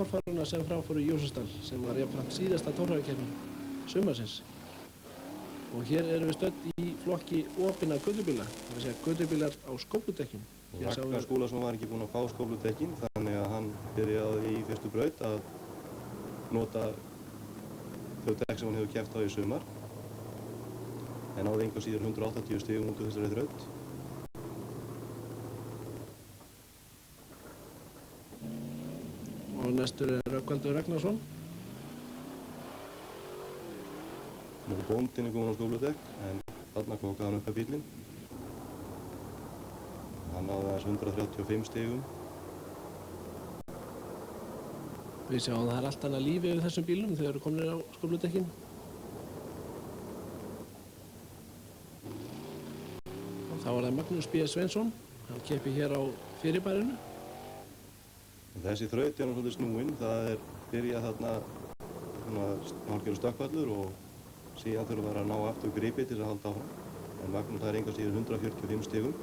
torfæruna sem framfóru í Jósefsdal sem var jafnframt síðasta torfærukeppni sumarsins. Og hér erum við stödd í flokki opinna götubíla, það vil segja götubílar á skófludekkjum. Ragnar Skúlason var ekki búinn að fá skófludekkin, þannig að hann byrjaði í fyrstu braut að nota þau dekk sem hann hefur keppt á í sumar. En náði engu síður 180 stigum út úr þessari þraut. Og næstur Rögnvaldur Ragnarsson. Nú bóndinn kominn á skófludekk, en þarna kókaði hann upp að bílinn. Hann náði aðeins 135 stigum. Við sjáum að það allt annað lífi yfir þessum bílum þegar þeir eru komnir á skófludekkin. Og þá var það Magnús B. Sveinsson, hann keppi hér á fyrirbærinu. Þessi þraut svolítið snúinn, það byrjað þarna hálfgerður stökkvallur og síðan þurfa að ná aftur gripi til að halda áfram. En Magnús engu að síður 145 stigum.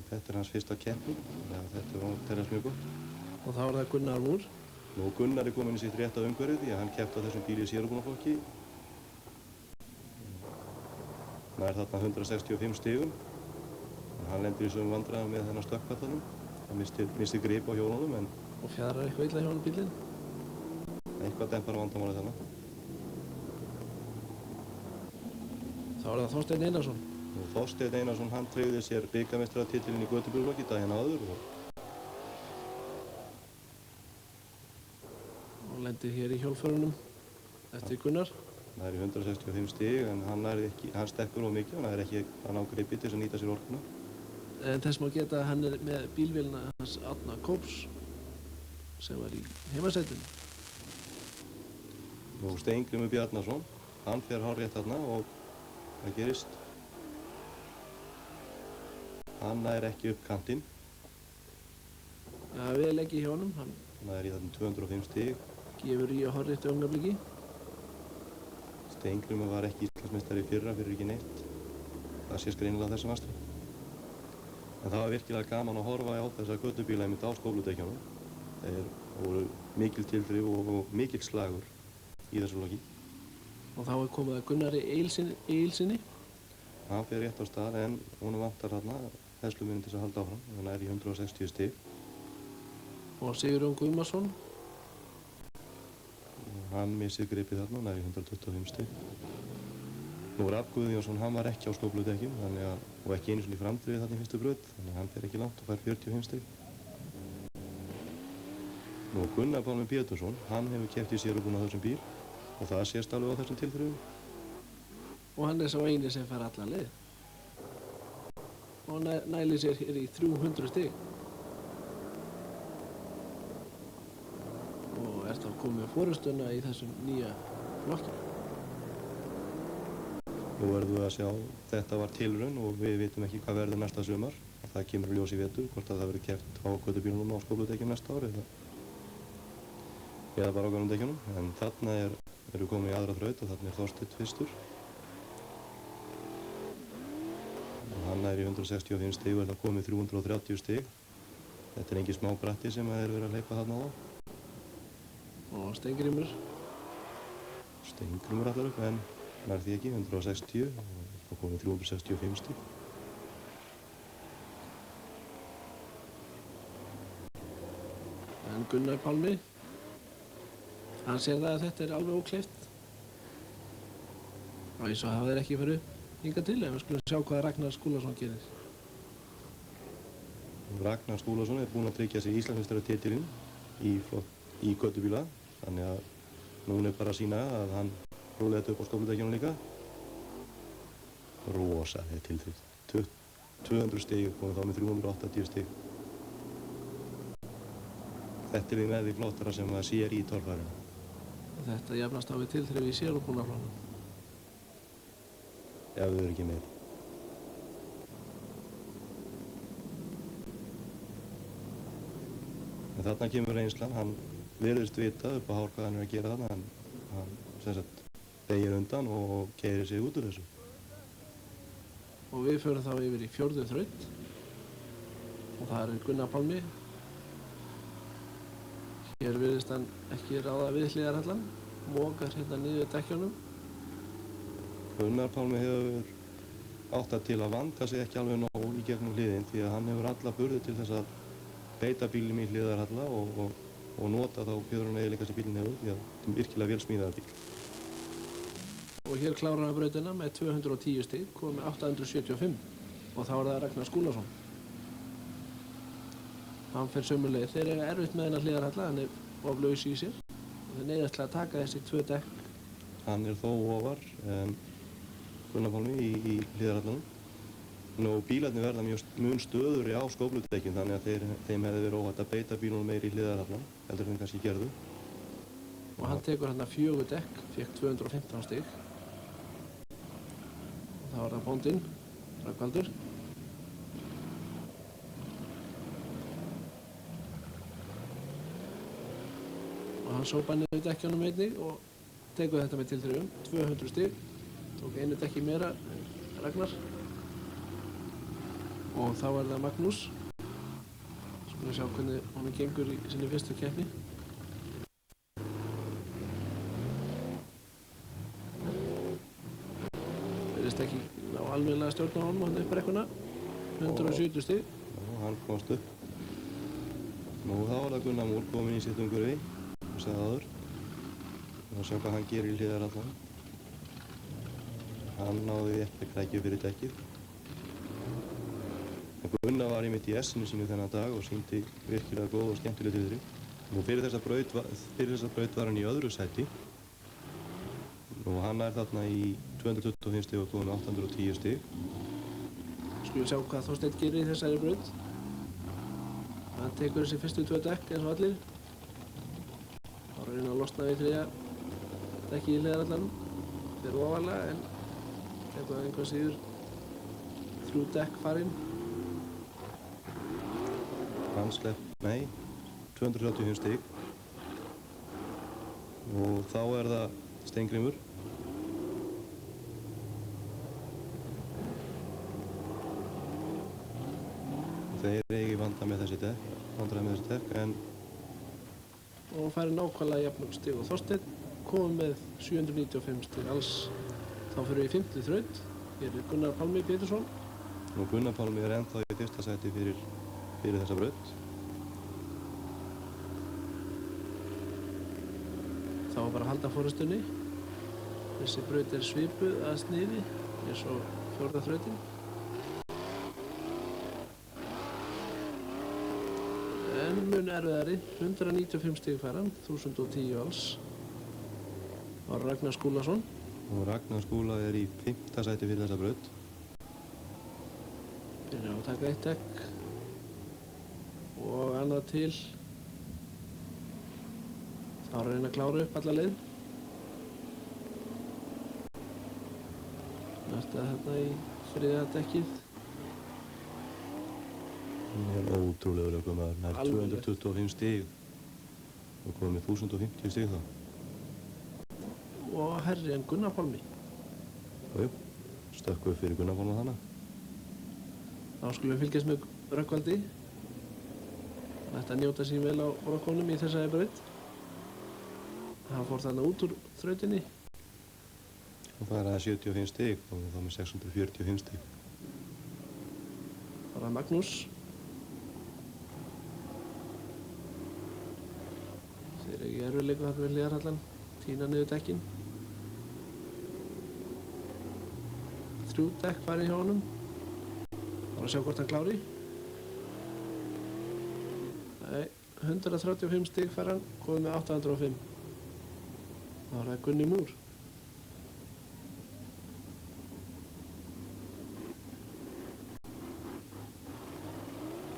Þetta hans fyrsta keppni, þannig að þetta var teljast mjög gott. Og þá var það Gunnar Múr. Nú Gunnar kominn í sitt rétta umhverfi því að hann keppti á þessum bíl í sérubúnaflokki. Hann þarna 165 stigum. En hann lendir í sömu vandræðum með þennan stökkpallanum. Hann missti grip á hjólunum. Og fjarar eitthvað illa hjá hann bílinn? Eitthvað dempar vandamálið þarna. Þá var það Þorsteinn Einarsson. Þorsteinn Einarsson, hann tryggði sér bikarmeistaratitilinn í götubílaflokki daginn áður og lendir hér í hjólförunum eftir Gunnar. Það í 165 stig en hann stekkur of mikið og hann ekki að ná gripi til þess að nýta sér orkuna. En þess má geta að hann með bílvélina hans Árna Kóps sem var í heimasætinu. Og Steingrímur Bjarnason, hann fer hárrétt þarna og það gerist. Hann ekki upp kantinn. Já, vel ekki hjá honum. Hann í þarna 205 stig. Gefur í að hárréttu augnabliki. Steingrímur var ekki Íslandsmeistari í fyrra fyrir ekki neitt. Það sést greinilega á þessum astri. En það var virkilega gaman að horfa á þessa götubíla einmitt á skófludekkjunum. Þeir voru mikil tilþrif og mikil slagur í þessu flokki. Og þá komið að Gunnari Egilssyni. Hann fer rétt á stað en honum vantar þarna heslumuninn til að halda áfram. Hann í 160 stig. Og Sigurjón Guðmarsson. Hann missir gripið þarna, hann í 125 stig. Nú Rafn Guðjónsson, hann var ekki á skófludekkjum og ekki einu sinni í framdrifið þarna í fyrstu braut, þannig að hann fer ekki langt og fær 45 stig. Nú Gunnar Pálmi Pétursson, hann hefur keppt í sérubúna á þessum bíl og það sést alveg á þessum tilþrifum. Og hann sá eini sem fær alla leið. Og nælir sér hér í 300 stig. Og þá komið forystuna í þessum nýja flokki. Nú verðum við að sjá, þetta var tilraun og við vitum ekki hvað verður næsta sumar. Það kemur ljós í vetur, hvort að það verður keppt á götubílunum á skófludekkjum næsta ári eða bara á gömlum dekkjunum. En þarna eru komið í aðra þraut og þarna Þorsteinn fyrstur. Hann í 165 stig og það komið 330 stig. Þetta engin smá bratti sem þeir verið að hleypa þarna á. Og Steingrímur. Steingrímur allar upp, en nær því ekki, 160 og það komið 365 stig. En Gunnar Pálmi, hann sér það að þetta alveg ókleift. Og eins og hafa þeir ekki farið hingað til, en við skulum sjá hvað Ragnar Skúlason gerir. Ragnar Skúlason búinn að tryggja sig Íslandsmeistaratitilinn í götubíla, þannig að núna bara að sýna að hann rúlega þetta upp á skófludekkjunum líka. Rosalega tilþrif. 200 stig komið þá með 380 stig. Þetta því með því flottara sem það sér í torfærinu. Þetta jafnast á við tilþrif í sérubúnafloknum. Ef þau eru ekki með. En þarna kemur reynslan, hann virðist vita upp á hár hvað hann að gera þarna, hann sem sagt beygir undan og keyrir sig út úr þessu. Og við förum þá yfir í 4. þraut og það Gunnar Pálmi Hér virðist hann ekki ráða við hliðarhallann, mokar hérna niður dekkjunum. Gunnar Pálmi hefur átt það til að vanda sig ekki alveg nóg í gegnum hliðin því að hann hefur alla burði til þess að beita bílnum í hliðarhalla og nota þá fjöðrun eiginleika sem bílinn hefur því að þetta er virkilega vel smíðaður bíl. Og hér klárar hann brautina með 210 stig, komið með 875 og þá er það Ragnar Skúlason. Hann fer sömu leið. Þeir eiga erfitt með hennar hliðarhalla, hann er of laus í sér og þeir neyðast til að taka þessi 2 dekk. Hann er þó ofar Gunnar Pálmi í hliðarhallanum. Nú bílarnir verða mun stöðugri á skófludekkin þannig að þeim hefði verið óhætt að beita bílunum meiri í hliðarhallan heldur en þeir kannski gerðu. Og hann tekur hérna 4 dekk, fékk 215 stig. Og þá er það bóndinn, Rögnvaldur. Og hann sópaði niður dekkjunum einnig og tekur þetta með tilþrifum, 200 stig. Tók einu dekki meira en Ragnar. Og þá er það Magnús. Skulum sjá hvernig honum gengur í sinni fyrstu keppni. Virðist ekki ná almennilega stjórn á honum hann upp brekkuna. 170 stig. Og hann komst upp. Nú þá er það Gunnar Múr kominn í sitt umhverfi, og sagði áður. Og sjá hvað hann gerir í hliðarhallanum. Hann náði ekki krækju fyrir dekkið. Gunnar var einmitt í S-inu sínu þennan dag og sýndi virkilega góð og skemmtileg tilþrif. Nú fyrir þessa braut var hann í öðru sæti. Og hann er þarna í 225 stig og komið með 810 stig. Skulum sjá hvað Þorsteinn gerir í þessari braut. Hann tekur þessi fyrstu 2 dekk eins og allir. Þá er hann að losna við 3. dekki í hliðarhallanum. Fer ofarlega en tekur einhvað síður 3 dekk farinn. Hann slepp, 235 stig. Og þá er það Steingrímur. Þeir eigi vandræði með þessi dekk, en Og færi nákvæmlega jafnmörg stig og Þorsteinn komið með 795 stig alls. Þá fyrir við í 5. þraut. Hér er Gunnar Pálmi Pétursson. og Gunnar Pálmi er ennþá í fyrsta sæti fyrir þessa braut. Þá var bara að halda forystunni. Þessi braut er svipuð að sniði eins og 4. þrautin. En mun erfiðari, 195 stig fær hann, 1010 alls. Það var Ragnar Skúlason. Og Ragnar Skúla er í 5. sæti fyrir þessa braut. Byrjar á að taka 1 dekk og annað til. Þá er að reyna að klára upp alla leið. Næsta þarna í 3. dekkið. Hann er ótrúlegur ökumaður, nær 225 stig og komið með 1050 stig þá. Og herri en Gunnar Pálmi. Jú, stökku upp fyrir Gunnar Pálma þannig. Þá skulum við fylgjast með Rögnvaldi. Hann ætti að njóta sín vel á rokkunum í þessari braut. Hann fór þarna út úr þrautinni. Og það er að 75 stig og þá með 645 stig. Það var Magnús. Þeir eru í erfiðleikum þarna við hliðarhallann. Tína niður dekkin. 3 dekk farið hjá honum. Það var að sjá hvort hann klári. Nei, 135 stig fær hann, komið með 805. Það var það Gunni Múr.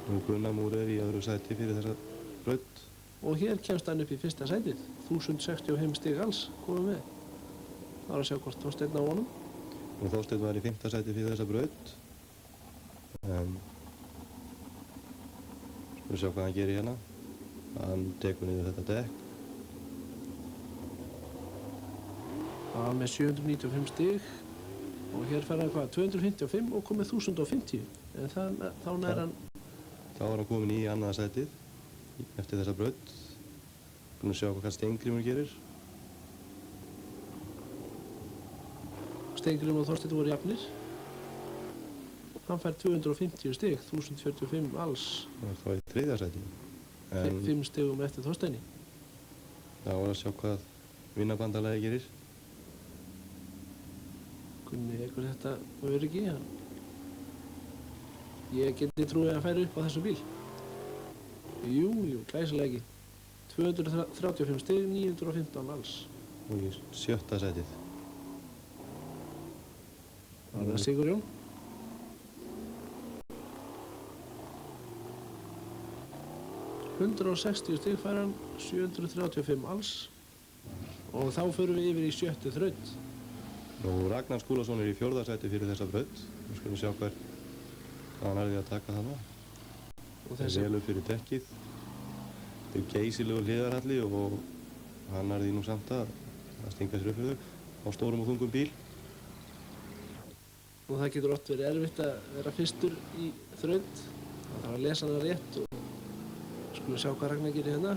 Og Gunnar Múr er í öðru sæti fyrir þessa braut. Og hér kemst hann upp í 1. sætið. 1065 stig alls komið með. Það var að sjá hvort Þorsteinn á honum. Og Þorsteinn var í 5. sæti fyrir þessa braut. Skulum sjá hvað hann gerir hérna. Hann tekur niður þetta dekk. Það var með 795 stig. Og hér fær hann hvað? 255 og komið 1050. En þá nær hann... Þá var hann komin í annað sætið eftir þessa braut. Skulum sjá hvað Steingrímur gerir. Steingrímur og Þorsteinn voru jafnir. Hann fær 250 stig, 1045 alls. Það er þá í 3. sæti. 5 stigum eftir Þorsteini. Það var að sjá hvað vinnarbandalagi gerir. Gunni ekkur þetta öryggi. Ég geti trúið að færa upp á þessum bíl. Jú, glæsilega ekki. 235 stig, 915 alls. Og í 7. sætið. Það er Sigurjón. $160 stig fær hann, 735 alls. Og þá förum við yfir í 7. þraut. Nú Ragnar Skúlason er í 4. sæti fyrir þessa braut. Við skulum sjá hvað hann er að taka þarna. Og Það er vel upp fyrir dekkið. Þetta er geysilegu hliðarhalli og hann er því nú samt að stinga sér upp fyrir þau á stórum og þungum bíl. Og það getur oft verið erfitt að vera fyrstur í þraut. Það þarf að lesa hana rétt og skulum sjá hvað Ragnar gerir hérna.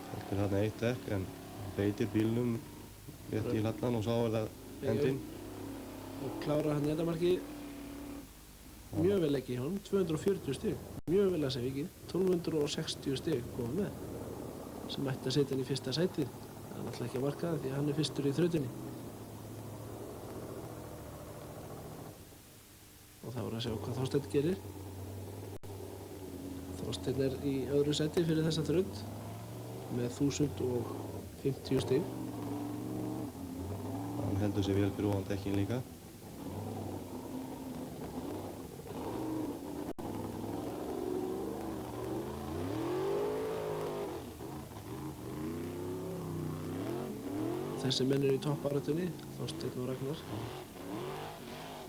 Þetta er þarna 1 dekk en beitir bílnum rétt í hlallan og sá er það endinn. Og klára hann endamarki mjög vel ekki í honum, 240 stig. Mjög vel að segja ekki, 1260 stig komið með. Sem ætti að setja hann í 1. sætið. Það er náttúrulega ekki að marka það því að hann er fyrstur í þrautinni. Og þá er að sjá hvað Þorsteinn gerir. Þorsteinn er í öðru sæti fyrir þessa þraut með 1050 stig. Hann heldur sér vel fyrir ofan dekkin líka. Þessi menn eru í toppbaráttunni, Þorsteinn og Ragnar.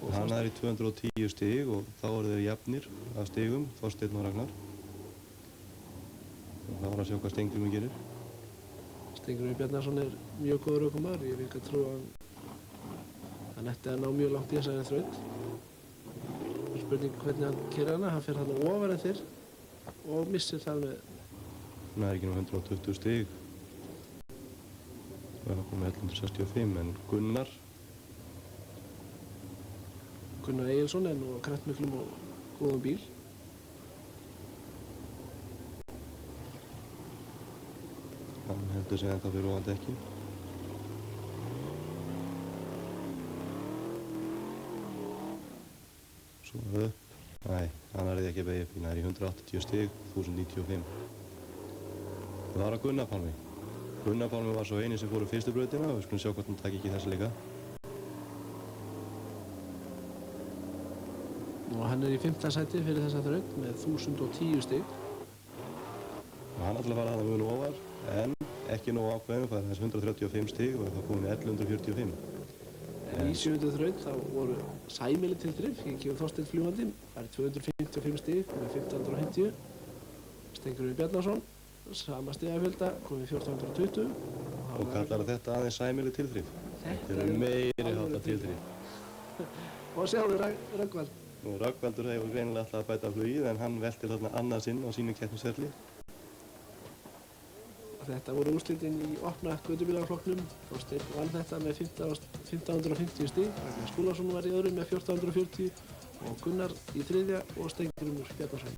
Og Hann er í 210 stig og þá eru þeir jafnir af stigum, Þorsteinn og Ragnar. Og þá er að sjá hvað Steingrímur gerir. Steingrímur Bjarnason er mjög góður ökumaður. Ég vil ekki að trúa að hann ætti að ná mjög langt í þessari þraut. Það er spurning hvernig hann keyrir hana. Hann fer þarna ofar en þeir og missir það með. Hann er ekki nú 120 stig. Það er komið 1165 en Gunnar Egilsson er nú á kraftmiklum og góðum bíl. Hann heldur sig ennþá fyrir ofan dekkin. Svo upp. Nei, hann er ekki að beigja upp í. Hann er í 180 stig, 1095. Það var að Gunnar Pálmi. Gunnar Pálmi var svo eini sem fór fyrstu brautina og við skulum sjá hvort hann taki ekki þessa líka. Og hann er í 5. sæti fyrir þessa þraut með 1010 stig. Og hann ætla að fara aðeins mjög ofar, en ekki nóg ákveðinu, það er þessi 135 stig og það komið 1145. En í 7. þraut þá voru sæmili til þrif, ég kemur Þorsteinn fljúgandi, það er 255 stig með 1550. Steingrímur Bjarnason, sama stigafjölda, komið 1420. Og kallar þetta aðeins sæmili tilþrif. Þetta eru meiri hátta tilþrif. Og sjáðu Rögnvald. Og Rögnvaldur hefur greinilega alltaf að bæta flugið en hann veltir þarna annað sinn á sínu keppnisferli. Þetta voru úrslitin í opna götubílaflokknum. Þorsteinn vann þetta með 1550 stig. Ragnar Skúlason var í öðru með 1440 og Gunnar í 3. og Steingrímur Bjarnason